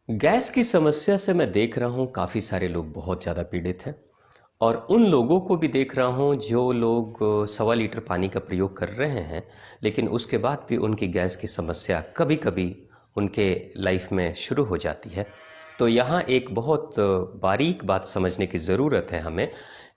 Gas की समस्या से मैं देख रहा हूँ काफ़ी सारे लोग बहुत ज़्यादा पीड़ित हैं। और उन लोगों को भी देख रहा हूँ जो लोग 1.25 लीटर पानी का प्रयोग कर रहे हैं, लेकिन उसके बाद भी उनकी गैस की समस्या कभी कभी उनके लाइफ में शुरू हो जाती है। तो यहाँ एक बहुत बारीक बात समझने की ज़रूरत है हमें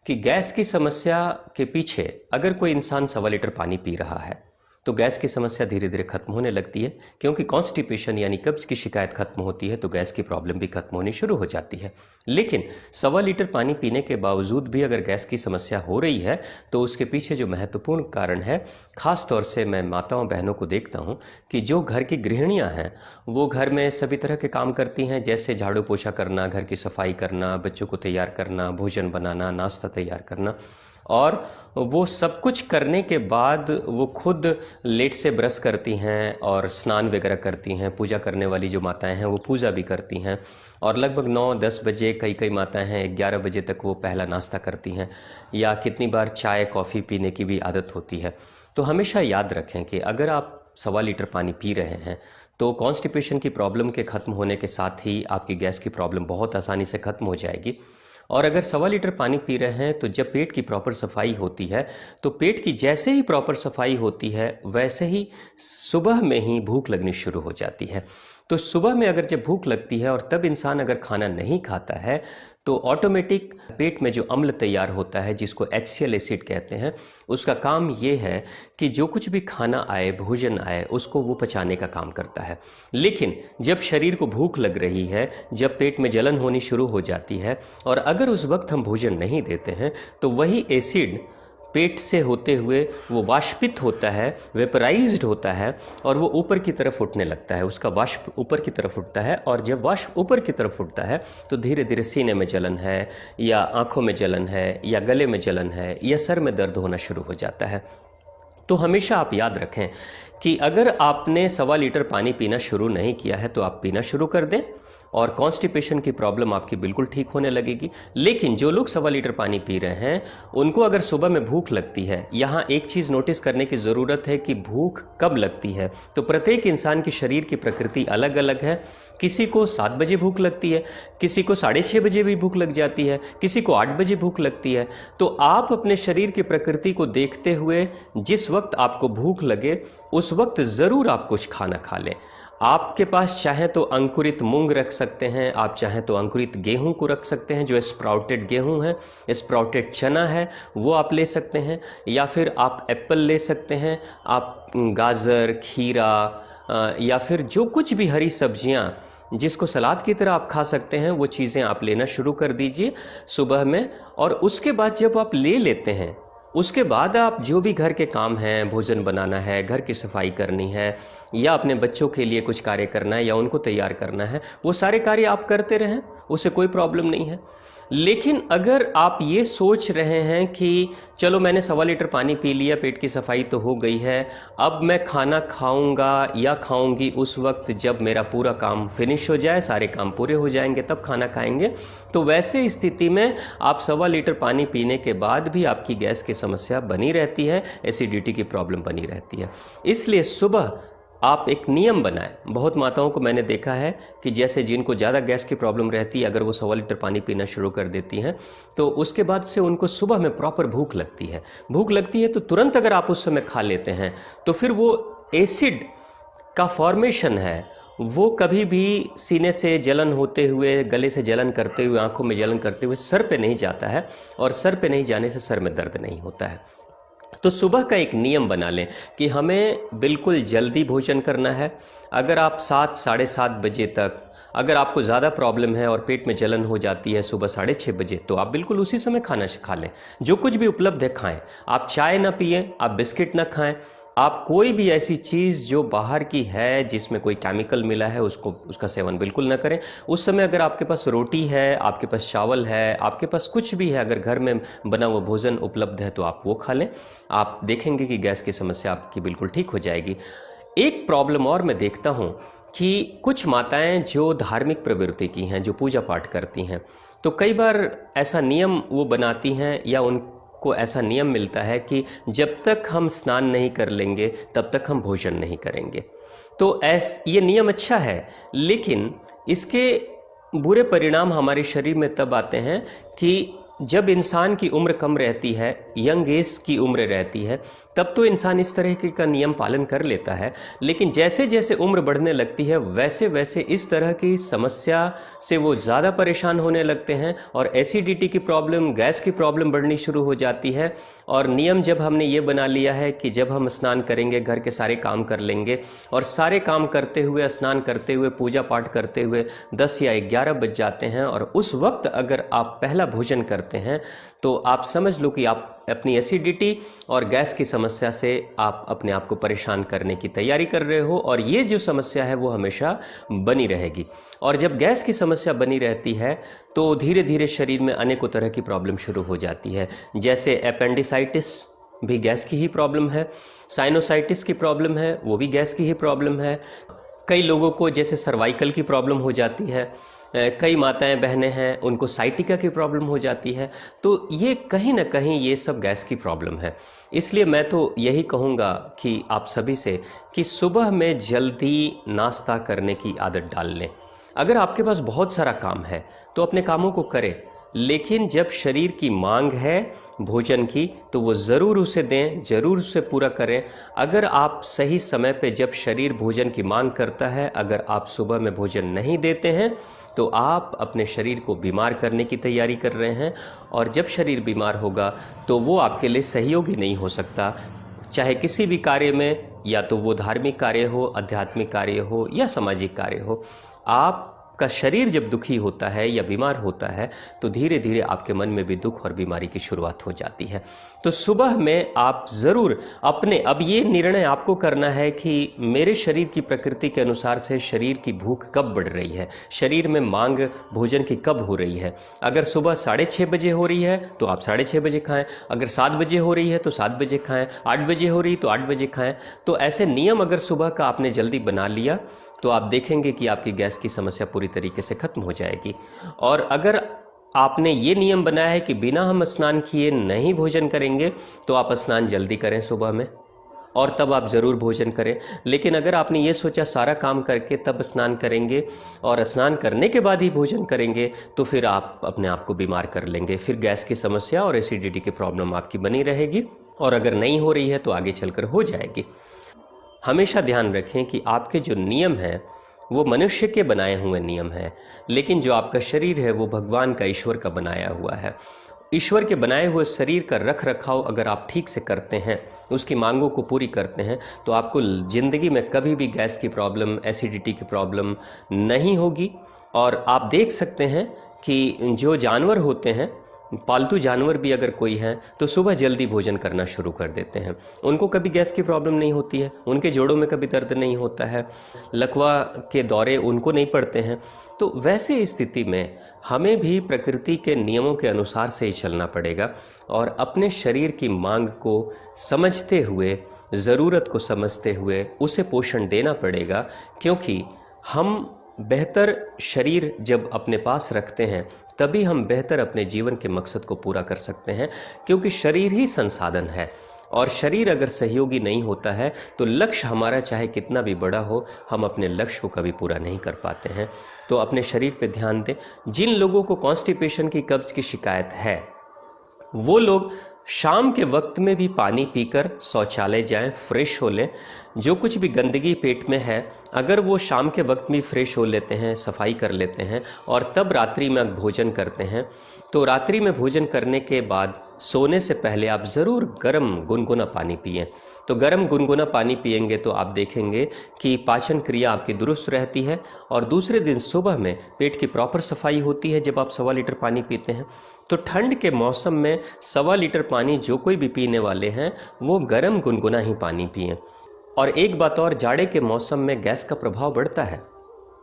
कि गैस की समस्या के पीछे अगर कोई इंसान 1.25 लीटर पानी पी रहा है तो गैस की समस्या धीरे धीरे खत्म होने लगती है, क्योंकि कॉन्स्टिपेशन यानी कब्ज की शिकायत खत्म होती है तो गैस की प्रॉब्लम भी खत्म होनी शुरू हो जाती है। लेकिन 1.25 लीटर पानी पीने के बावजूद भी अगर गैस की समस्या हो रही है तो उसके पीछे जो महत्वपूर्ण कारण है, खास तौर से मैं माताओं बहनों को देखता हूँ कि जो घर की गृहिणियाँ हैं वो घर में सभी तरह के काम करती हैं, जैसे झाड़ू पोछा करना, घर की सफाई करना, बच्चों को तैयार करना, भोजन बनाना, नाश्ता तैयार करना। और वो सब कुछ करने के बाद वो खुद लेट से ब्रश करती हैं और स्नान वगैरह करती हैं। पूजा करने वाली जो माताएं हैं वो पूजा भी करती हैं और लगभग 9-10 बजे, कई कई माताएं हैं 11 बजे तक वो पहला नाश्ता करती हैं, या कितनी बार चाय कॉफ़ी पीने की भी आदत होती है। तो हमेशा याद रखें कि अगर आप 1.25 लीटर पानी पी रहे हैं तो कॉन्स्टिपेशन की प्रॉब्लम के ख़त्म होने के साथ ही आपकी गैस की प्रॉब्लम बहुत आसानी से ख़त्म हो जाएगी। और अगर 1.25 लीटर पानी पी रहे हैं तो जब पेट की प्रॉपर सफाई होती है तो पेट की जैसे ही प्रॉपर सफाई होती है वैसे ही सुबह में ही भूख लगनी शुरू हो जाती है। तो सुबह में अगर जब भूख लगती है और तब इंसान अगर खाना नहीं खाता है तो ऑटोमेटिक पेट में जो अम्ल तैयार होता है, जिसको HCl एसिड कहते हैं, उसका काम ये है कि जो कुछ भी खाना आए, भोजन आए, उसको वो पचाने का काम करता है। लेकिन जब शरीर को भूख लग रही है, जब पेट में जलन होनी शुरू हो जाती है और अगर उस वक्त हम भोजन नहीं देते हैं तो वही एसिड पेट से होते हुए वो वाष्पित होता है, वेपराइज्ड होता है और वो ऊपर की तरफ उठने लगता है। उसका वाष्प ऊपर की तरफ उठता है और जब वाष्प ऊपर की तरफ उठता है तो धीरे धीरे सीने में जलन है या आंखों में जलन है या गले में जलन है या सर में दर्द होना शुरू हो जाता है। तो हमेशा आप याद रखें कि अगर आपने 1.25 लीटर पानी पीना शुरू नहीं किया है तो आप पीना शुरू कर दें और कॉन्स्टिपेशन की प्रॉब्लम आपकी बिल्कुल ठीक होने लगेगी। लेकिन जो लोग 1.25 लीटर पानी पी रहे हैं उनको अगर सुबह में भूख लगती है, यहाँ एक चीज़ नोटिस करने की ज़रूरत है कि भूख कब लगती है। तो प्रत्येक इंसान की शरीर की प्रकृति अलग अलग है। किसी को 7 बजे भूख लगती है, किसी को 6:30 बजे भी भूख लग जाती है, किसी को 8 बजे भूख लगती है। तो आप अपने शरीर की प्रकृति को देखते हुए जिस वक्त आपको भूख लगे उस वक्त ज़रूर आप कुछ खाना खा लें। आपके पास चाहे तो अंकुरित मूंग रख सकते हैं, आप चाहे तो अंकुरित गेहूं को रख सकते हैं, जो स्प्राउटेड गेहूं है, स्प्राउटेड चना है, वो आप ले सकते हैं, या फिर आप एप्पल ले सकते हैं, आप गाजर, खीरा या फिर जो कुछ भी हरी सब्जियां जिसको सलाद की तरह आप खा सकते हैं वो चीज़ें आप लेना शुरू कर दीजिए सुबह में। और उसके बाद जब आप ले लेते हैं उसके बाद आप जो भी घर के काम हैं, भोजन बनाना है, घर की सफाई करनी है या अपने बच्चों के लिए कुछ कार्य करना है या उनको तैयार करना है, वो सारे कार्य आप करते रहें, उससे कोई प्रॉब्लम नहीं है। लेकिन अगर आप ये सोच रहे हैं कि चलो मैंने 1.25 लीटर पानी पी लिया, पेट की सफाई तो हो गई है, अब मैं खाना खाऊंगा या खाऊंगी उस वक्त जब मेरा पूरा काम फिनिश हो जाए, सारे काम पूरे हो जाएंगे तब खाना खाएंगे, तो वैसे स्थिति में आप 1.25 लीटर पानी पीने के बाद भी आपकी गैस की समस्या बनी रहती है, एसिडिटी की प्रॉब्लम बनी रहती है। इसलिए सुबह आप एक नियम बनाएं। बहुत माताओं को मैंने देखा है कि जैसे जिनको ज़्यादा गैस की प्रॉब्लम रहती है, अगर वो 1.25 लीटर पानी पीना शुरू कर देती हैं तो उसके बाद से उनको सुबह में प्रॉपर भूख लगती है। भूख लगती है तो तुरंत अगर आप उस समय खा लेते हैं तो फिर वो एसिड का फॉर्मेशन है वो कभी भी सीने से जलन होते हुए, गले से जलन करते हुए, आंखों में जलन करते हुए सर पे नहीं जाता है और सर पे नहीं जाने से सर में दर्द नहीं होता है। तो सुबह का एक नियम बना लें कि हमें बिल्कुल जल्दी भोजन करना है। अगर आप 7-7:30 बजे तक, अगर आपको ज़्यादा प्रॉब्लम है और पेट में जलन हो जाती है सुबह 6:30 बजे, तो आप बिल्कुल उसी समय खाना खा लें। जो कुछ भी उपलब्ध है खाएं। आप चाय ना पिएं, आप बिस्किट ना खाएं, आप कोई भी ऐसी चीज़ जो बाहर की है जिसमें कोई केमिकल मिला है उसका सेवन बिल्कुल ना करें। उस समय अगर आपके पास रोटी है, आपके पास चावल है, आपके पास कुछ भी है, अगर घर में बना हुआ भोजन उपलब्ध है तो आप वो खा लें। आप देखेंगे कि गैस की समस्या आपकी बिल्कुल ठीक हो जाएगी। एक प्रॉब्लम और मैं देखता हूँ कि कुछ माताएं जो धार्मिक प्रवृत्ति की हैं, जो पूजा पाठ करती हैं, तो कई बार ऐसा नियम वो बनाती हैं या उनको ऐसा नियम मिलता है कि जब तक हम स्नान नहीं कर लेंगे तब तक हम भोजन नहीं करेंगे। तो ये नियम अच्छा है, लेकिन इसके बुरे परिणाम हमारे शरीर में तब आते हैं कि जब इंसान की उम्र कम रहती है, यंग एज की उम्र रहती है, तब तो इंसान इस तरह का नियम पालन कर लेता है। लेकिन जैसे जैसे उम्र बढ़ने लगती है वैसे वैसे इस तरह की समस्या से वो ज़्यादा परेशान होने लगते हैं और एसिडिटी की प्रॉब्लम, गैस की प्रॉब्लम बढ़नी शुरू हो जाती है। और नियम जब हमने ये बना लिया है कि जब हम स्नान करेंगे घर के सारे काम कर लेंगे, और सारे काम करते हुए, स्नान करते हुए, पूजा पाठ करते हुए 10 या 11 बज जाते हैं, और उस वक्त अगर आप पहला भोजन करते हैं तो आप समझ लो कि आप अपनी एसिडिटी और गैस की समस्या से आप अपने आप को परेशान करने की तैयारी कर रहे हो, और ये जो समस्या है वो हमेशा बनी रहेगी। और जब गैस की समस्या बनी रहती है तो धीरे धीरे शरीर में अनेकों तरह की प्रॉब्लम शुरू हो जाती है, जैसे अपेंडिसाइटिस भी गैस की ही प्रॉब्लम है, साइनोसाइटिस की प्रॉब्लम है, वो भी गैस की ही प्रॉब्लम है। कई लोगों को जैसे सर्वाइकल की प्रॉब्लम हो जाती है, कई माताएं बहनें हैं उनको साइटिका की प्रॉब्लम हो जाती है। तो ये कहीं ना कहीं ये सब गैस की प्रॉब्लम है। इसलिए मैं तो यही कहूँगा कि आप सभी से कि सुबह में जल्दी नाश्ता करने की आदत डाल लें। अगर आपके पास बहुत सारा काम है तो अपने कामों को करें, लेकिन जब शरीर की मांग है भोजन की तो वो ज़रूर उसे दें, ज़रूर उसे पूरा करें। अगर आप सही समय पे, जब शरीर भोजन की मांग करता है, अगर आप सुबह में भोजन नहीं देते हैं तो आप अपने शरीर को बीमार करने की तैयारी कर रहे हैं, और जब शरीर बीमार होगा तो वो आपके लिए सहयोगी नहीं हो सकता, चाहे किसी भी कार्य में, या तो वो धार्मिक कार्य हो, आध्यात्मिक कार्य हो या सामाजिक कार्य हो। आपका शरीर जब दुखी होता है या बीमार होता है तो धीरे धीरे आपके मन में भी दुख और बीमारी की शुरुआत हो जाती है। तो सुबह में आप ज़रूर अपने, अब ये निर्णय आपको करना है कि मेरे शरीर की प्रकृति के अनुसार से शरीर की भूख कब बढ़ रही है, शरीर में मांग भोजन की कब हो रही है। अगर सुबह 6:30 बजे हो रही है तो आप 6:30 बजे खाएं, अगर 7 बजे हो रही है तो 7 बजे खाएं, 8 बजे हो रही तो 8 बजे खाएं। तो ऐसे नियम अगर सुबह का आपने जल्दी बना लिया तो आप देखेंगे कि आपकी गैस की समस्या पूरी तरीके से खत्म हो जाएगी। और अगर आपने ये नियम बनाया है कि बिना हम स्नान किए नहीं भोजन करेंगे तो आप स्नान जल्दी करें सुबह में, और तब आप ज़रूर भोजन करें। लेकिन अगर आपने ये सोचा सारा काम करके तब स्नान करेंगे और स्नान करने के बाद ही भोजन करेंगे तो फिर आप अपने आप को बीमार कर लेंगे, फिर गैस की समस्या और एसिडिटी की प्रॉब्लम आपकी बनी रहेगी, और अगर नहीं हो रही है तो आगे चलकर हो जाएगी। हमेशा ध्यान रखें कि आपके जो नियम हैं वो मनुष्य के बनाए हुए नियम हैं, लेकिन जो आपका शरीर है वो भगवान का, ईश्वर का बनाया हुआ है। ईश्वर के बनाए हुए शरीर का रख रखाव अगर आप ठीक से करते हैं, उसकी मांगों को पूरी करते हैं, तो आपको ज़िंदगी में कभी भी गैस की प्रॉब्लम, एसिडिटी की प्रॉब्लम नहीं होगी। और आप देख सकते हैं कि जो जानवर होते हैं, पालतू जानवर भी अगर कोई है तो सुबह जल्दी भोजन करना शुरू कर देते हैं, उनको कभी गैस की प्रॉब्लम नहीं होती है, उनके जोड़ों में कभी दर्द नहीं होता है, लकवा के दौरे उनको नहीं पड़ते हैं। तो वैसे स्थिति में हमें भी प्रकृति के नियमों के अनुसार से ही चलना पड़ेगा, और अपने शरीर की मांग को समझते हुए, ज़रूरत को समझते हुए उसे पोषण देना पड़ेगा। क्योंकि हम बेहतर शरीर जब अपने पास रखते हैं तभी हम बेहतर अपने जीवन के मकसद को पूरा कर सकते हैं, क्योंकि शरीर ही संसाधन है, और शरीर अगर सहयोगी नहीं होता है तो लक्ष्य हमारा चाहे कितना भी बड़ा हो, हम अपने लक्ष्य को कभी पूरा नहीं कर पाते हैं। तो अपने शरीर पे ध्यान दें। जिन लोगों को कॉन्स्टिपेशन की, कब्ज की शिकायत है, वो लोग शाम के वक्त में भी पानी पीकर शौचालय जाएं, फ्रेश हो लें। जो कुछ भी गंदगी पेट में है, अगर वो शाम के वक्त में फ्रेश हो लेते हैं, सफाई कर लेते हैं, और तब रात्रि में भोजन करते हैं, तो रात्रि में भोजन करने के बाद सोने से पहले आप ज़रूर गर्म गुनगुना पानी पिएं। तो गर्म गुनगुना पानी पिएंगे तो आप देखेंगे कि पाचन क्रिया आपकी दुरुस्त रहती है, और दूसरे दिन सुबह में पेट की प्रॉपर सफाई होती है जब आप 1.25 लीटर पानी पीते हैं। तो ठंड के मौसम में 1.25 लीटर पानी जो कोई भी पीने वाले हैं वो गर्म गुनगुना ही पानी पिएं। और एक बात और, जाड़े के मौसम में गैस का प्रभाव बढ़ता है।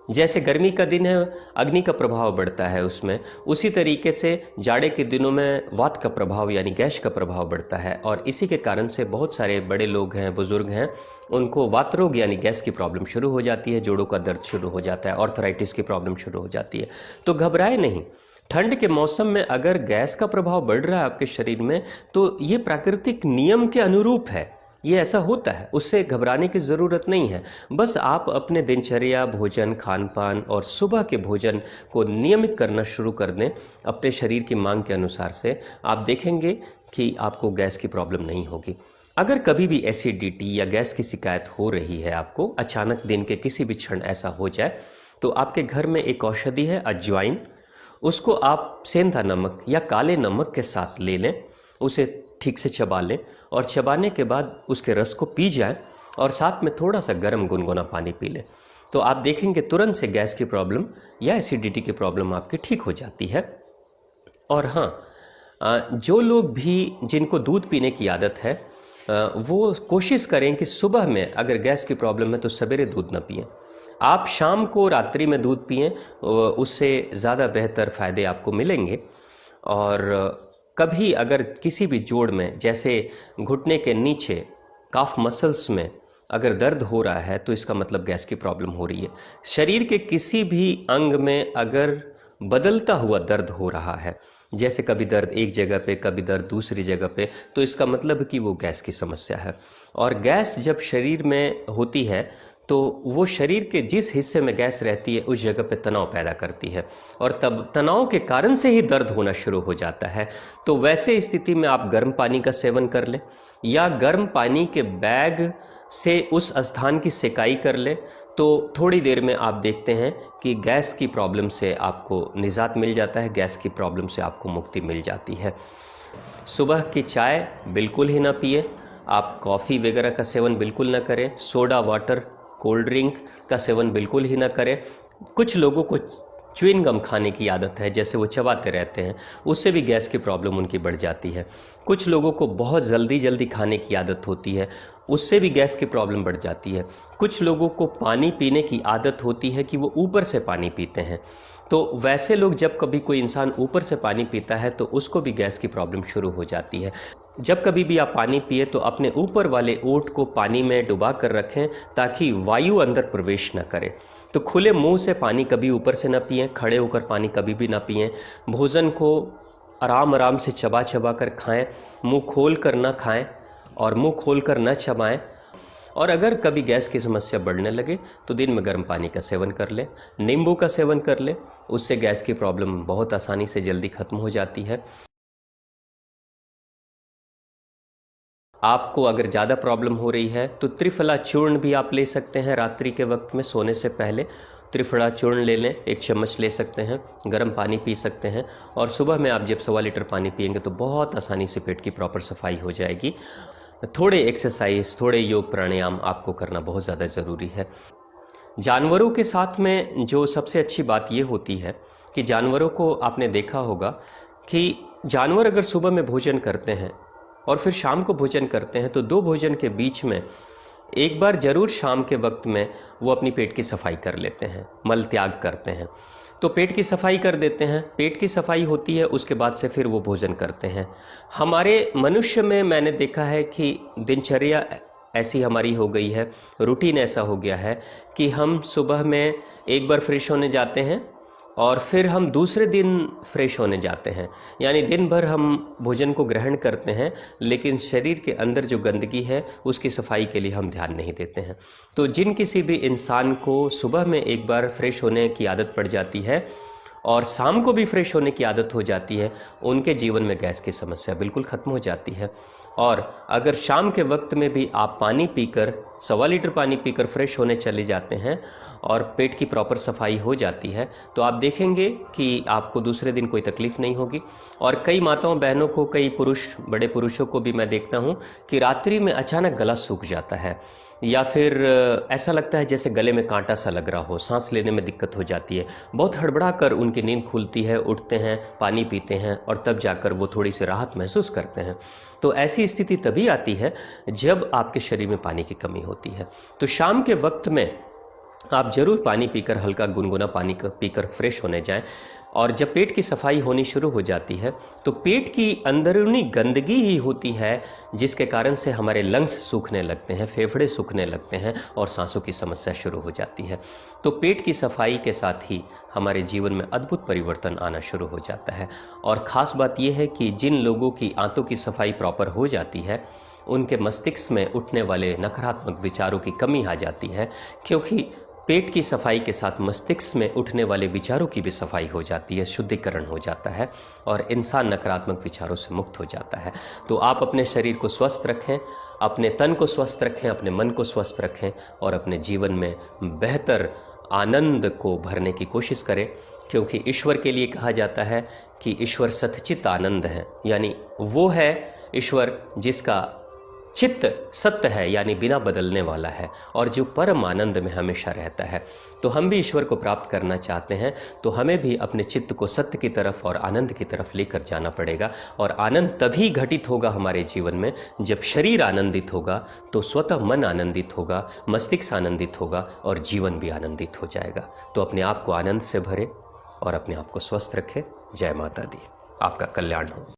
जैसे गर्मी का दिन है, अग्नि का प्रभाव बढ़ता है उसमें, उसी तरीके से जाड़े के दिनों में वात का प्रभाव यानी गैस का प्रभाव बढ़ता है। और इसी के कारण से बहुत सारे बड़े लोग हैं, बुजुर्ग हैं, उनको वात रोग यानी गैस की प्रॉब्लम शुरू हो जाती है, जोड़ों का दर्द शुरू हो जाता है, ऑर्थराइटिस की प्रॉब्लम शुरू हो जाती है। तो घबराए नहीं। ठंड के मौसम में अगर गैस का प्रभाव बढ़ रहा है आपके शरीर में तो ये प्राकृतिक नियम के अनुरूप है। ये ऐसा होता है, उससे घबराने की ज़रूरत नहीं है। बस आप अपने दिनचर्या, भोजन, खान पान और सुबह के भोजन को नियमित करना शुरू कर दें अपने शरीर की मांग के अनुसार से, आप देखेंगे कि आपको गैस की प्रॉब्लम नहीं होगी। अगर कभी भी एसिडिटी या गैस की शिकायत हो रही है आपको, अचानक दिन के किसी भी क्षण ऐसा हो जाए, तो आपके घर में एक औषधि है अजवाइन, उसको आप सेंधा नमक या काले नमक के साथ ले लें, उसे ठीक से चबा लें और चबाने के बाद उसके रस को पी जाएं और साथ में थोड़ा सा गर्म गुनगुना पानी पी लें, तो आप देखेंगे तुरंत से गैस की प्रॉब्लम या एसिडिटी की प्रॉब्लम आपकी ठीक हो जाती है। और हाँ, जो लोग भी जिनको दूध पीने की आदत है, वो कोशिश करें कि सुबह में अगर गैस की प्रॉब्लम है तो सवेरे दूध ना पिएं। आप शाम को, रात्रि में दूध पिएं, उससे ज़्यादा बेहतर फ़ायदे आपको मिलेंगे। और कभी अगर किसी भी जोड़ में, जैसे घुटने के नीचे काफ मसल्स में अगर दर्द हो रहा है, तो इसका मतलब गैस की प्रॉब्लम हो रही है। शरीर के किसी भी अंग में अगर बदलता हुआ दर्द हो रहा है, जैसे कभी दर्द एक जगह पे, कभी दर्द दूसरी जगह पे, तो इसका मतलब कि वो गैस की समस्या है। और गैस जब शरीर में होती है तो वो शरीर के जिस हिस्से में गैस रहती है उस जगह पे तनाव पैदा करती है, और तब तनाव के कारण से ही दर्द होना शुरू हो जाता है। तो वैसे स्थिति में आप गर्म पानी का सेवन कर लें या गर्म पानी के बैग से उस स्थान की सेकाई कर लें, तो थोड़ी देर में आप देखते हैं कि गैस की प्रॉब्लम से आपको निजात मिल जाता है, गैस की प्रॉब्लम से आपको मुक्ति मिल जाती है। सुबह की चाय बिल्कुल ही ना पिए, आप कॉफ़ी वगैरह का सेवन बिल्कुल ना करें, सोडा वाटर, कोल्ड ड्रिंक का सेवन बिल्कुल ही ना करें। कुछ लोगों को च्युइंग गम खाने की आदत है, जैसे वो चबाते रहते हैं, उससे भी गैस की प्रॉब्लम उनकी बढ़ जाती है। कुछ लोगों को बहुत जल्दी जल्दी खाने की आदत होती है, उससे भी गैस की प्रॉब्लम बढ़ जाती है। कुछ लोगों को पानी पीने की आदत होती है कि वो ऊपर से पानी पीते हैं, तो वैसे लोग, जब कभी कोई इंसान ऊपर से पानी पीता है तो उसको भी गैस की प्रॉब्लम शुरू हो जाती है। जब कभी भी आप पानी पिए तो अपने ऊपर वाले ओंठ को पानी में डुबा कर रखें ताकि वायु अंदर प्रवेश न करे। तो खुले मुंह से पानी कभी ऊपर से ना पिएं, खड़े होकर पानी कभी भी ना पिएं। भोजन को आराम आराम से चबा चबा कर खाएं, मुंह खोल कर ना खाएं और मुंह खोल कर न चबाएं। और अगर कभी गैस की समस्या बढ़ने लगे तो दिन में गर्म पानी का सेवन कर लें, नींबू का सेवन कर लें, उससे गैस की प्रॉब्लम बहुत आसानी से जल्दी खत्म हो जाती है। आपको अगर ज़्यादा प्रॉब्लम हो रही है तो त्रिफला चूर्ण भी आप ले सकते हैं, रात्रि के वक्त में सोने से पहले त्रिफला चूर्ण ले लें, 1 चम्मच ले सकते हैं, गर्म पानी पी सकते हैं। और सुबह में आप जब 1.25 लीटर पानी पिएंगे तो बहुत आसानी से पेट की प्रॉपर सफाई हो जाएगी। थोड़े एक्सरसाइज, थोड़े योग प्राणायाम आपको करना बहुत ज़्यादा ज़रूरी है। जानवरों के साथ में जो सबसे अच्छी बात ये होती है कि जानवरों को आपने देखा होगा कि जानवर अगर सुबह में भोजन करते हैं और फिर शाम को भोजन करते हैं, तो 2 भोजन के बीच में एक बार जरूर शाम के वक्त में वो अपनी पेट की सफाई कर लेते हैं, मल त्याग करते हैं। तो पेट की सफाई कर देते हैं, पेट की सफाई होती है, उसके बाद से फिर वो भोजन करते हैं। हमारे मनुष्य में मैंने देखा है कि दिनचर्या ऐसी हमारी हो गई है, रूटीन ऐसा हो गया है कि हम सुबह में एक बार फ्रेश होने जाते हैं और फिर हम दूसरे दिन फ्रेश होने जाते हैं, यानी दिन भर हम भोजन को ग्रहण करते हैं लेकिन शरीर के अंदर जो गंदगी है उसकी सफाई के लिए हम ध्यान नहीं देते हैं। तो जिन किसी भी इंसान को सुबह में एक बार फ्रेश होने की आदत पड़ जाती है और शाम को भी फ्रेश होने की आदत हो जाती है, उनके जीवन में गैस की समस्या बिल्कुल ख़त्म हो जाती है। और अगर शाम के वक्त में भी आप पानी पीकर, 1.25 लीटर पानी पीकर फ्रेश होने चले जाते हैं और पेट की प्रॉपर सफाई हो जाती है, तो आप देखेंगे कि आपको दूसरे दिन कोई तकलीफ़ नहीं होगी। और कई माताओं बहनों को, कई पुरुष, बड़े पुरुषों को भी मैं देखता हूँ कि रात्रि में अचानक गला सूख जाता है या फिर ऐसा लगता है जैसे गले में कांटा सा लग रहा हो, सांस लेने में दिक्कत हो जाती है। बहुत हड़बड़ा कर उनकी नींद खुलती है, उठते हैं, पानी पीते हैं और तब जाकर वो थोड़ी सी राहत महसूस करते हैं। तो ऐसी स्थिति तभी आती है जब आपके शरीर में पानी की कमी होती है। तो शाम के वक्त में आप ज़रूर पानी पीकर, हल्का गुनगुना पानी पीकर फ्रेश होने जाएं। और जब पेट की सफाई होनी शुरू हो जाती है तो पेट की अंदरूनी गंदगी ही होती है जिसके कारण से हमारे लंग्स सूखने लगते हैं, फेफड़े सूखने लगते हैं और सांसों की समस्या शुरू हो जाती है। तो पेट की सफाई के साथ ही हमारे जीवन में अद्भुत परिवर्तन आना शुरू हो जाता है। और ख़ास बात यह है कि जिन लोगों की आंतों की सफाई प्रॉपर हो जाती है उनके मस्तिष्क में उठने वाले नकारात्मक विचारों की कमी आ जाती है, क्योंकि पेट की सफाई के साथ मस्तिष्क में उठने वाले विचारों की भी सफाई हो जाती है, शुद्धिकरण हो जाता है और इंसान नकारात्मक विचारों से मुक्त हो जाता है। तो आप अपने शरीर को स्वस्थ रखें, अपने तन को स्वस्थ रखें, अपने मन को स्वस्थ रखें और अपने जीवन में बेहतर आनंद को भरने की कोशिश करें, क्योंकि ईश्वर के लिए कहा जाता है कि ईश्वर सतचित आनंद है, यानी वो है ईश्वर जिसका चित्त सत्य है, यानी बिना बदलने वाला है और जो परम आनंद में हमेशा रहता है। तो हम भी ईश्वर को प्राप्त करना चाहते हैं, तो हमें भी अपने चित्त को सत्य की तरफ और आनंद की तरफ लेकर जाना पड़ेगा। और आनंद तभी घटित होगा हमारे जीवन में जब शरीर आनंदित होगा, तो स्वतः मन आनंदित होगा, मस्तिष्क आनंदित होगा और जीवन भी आनंदित हो जाएगा। तो अपने आप को आनंद से भरे और अपने आप को स्वस्थ रखें। जय माता दी। आपका कल्याण हो।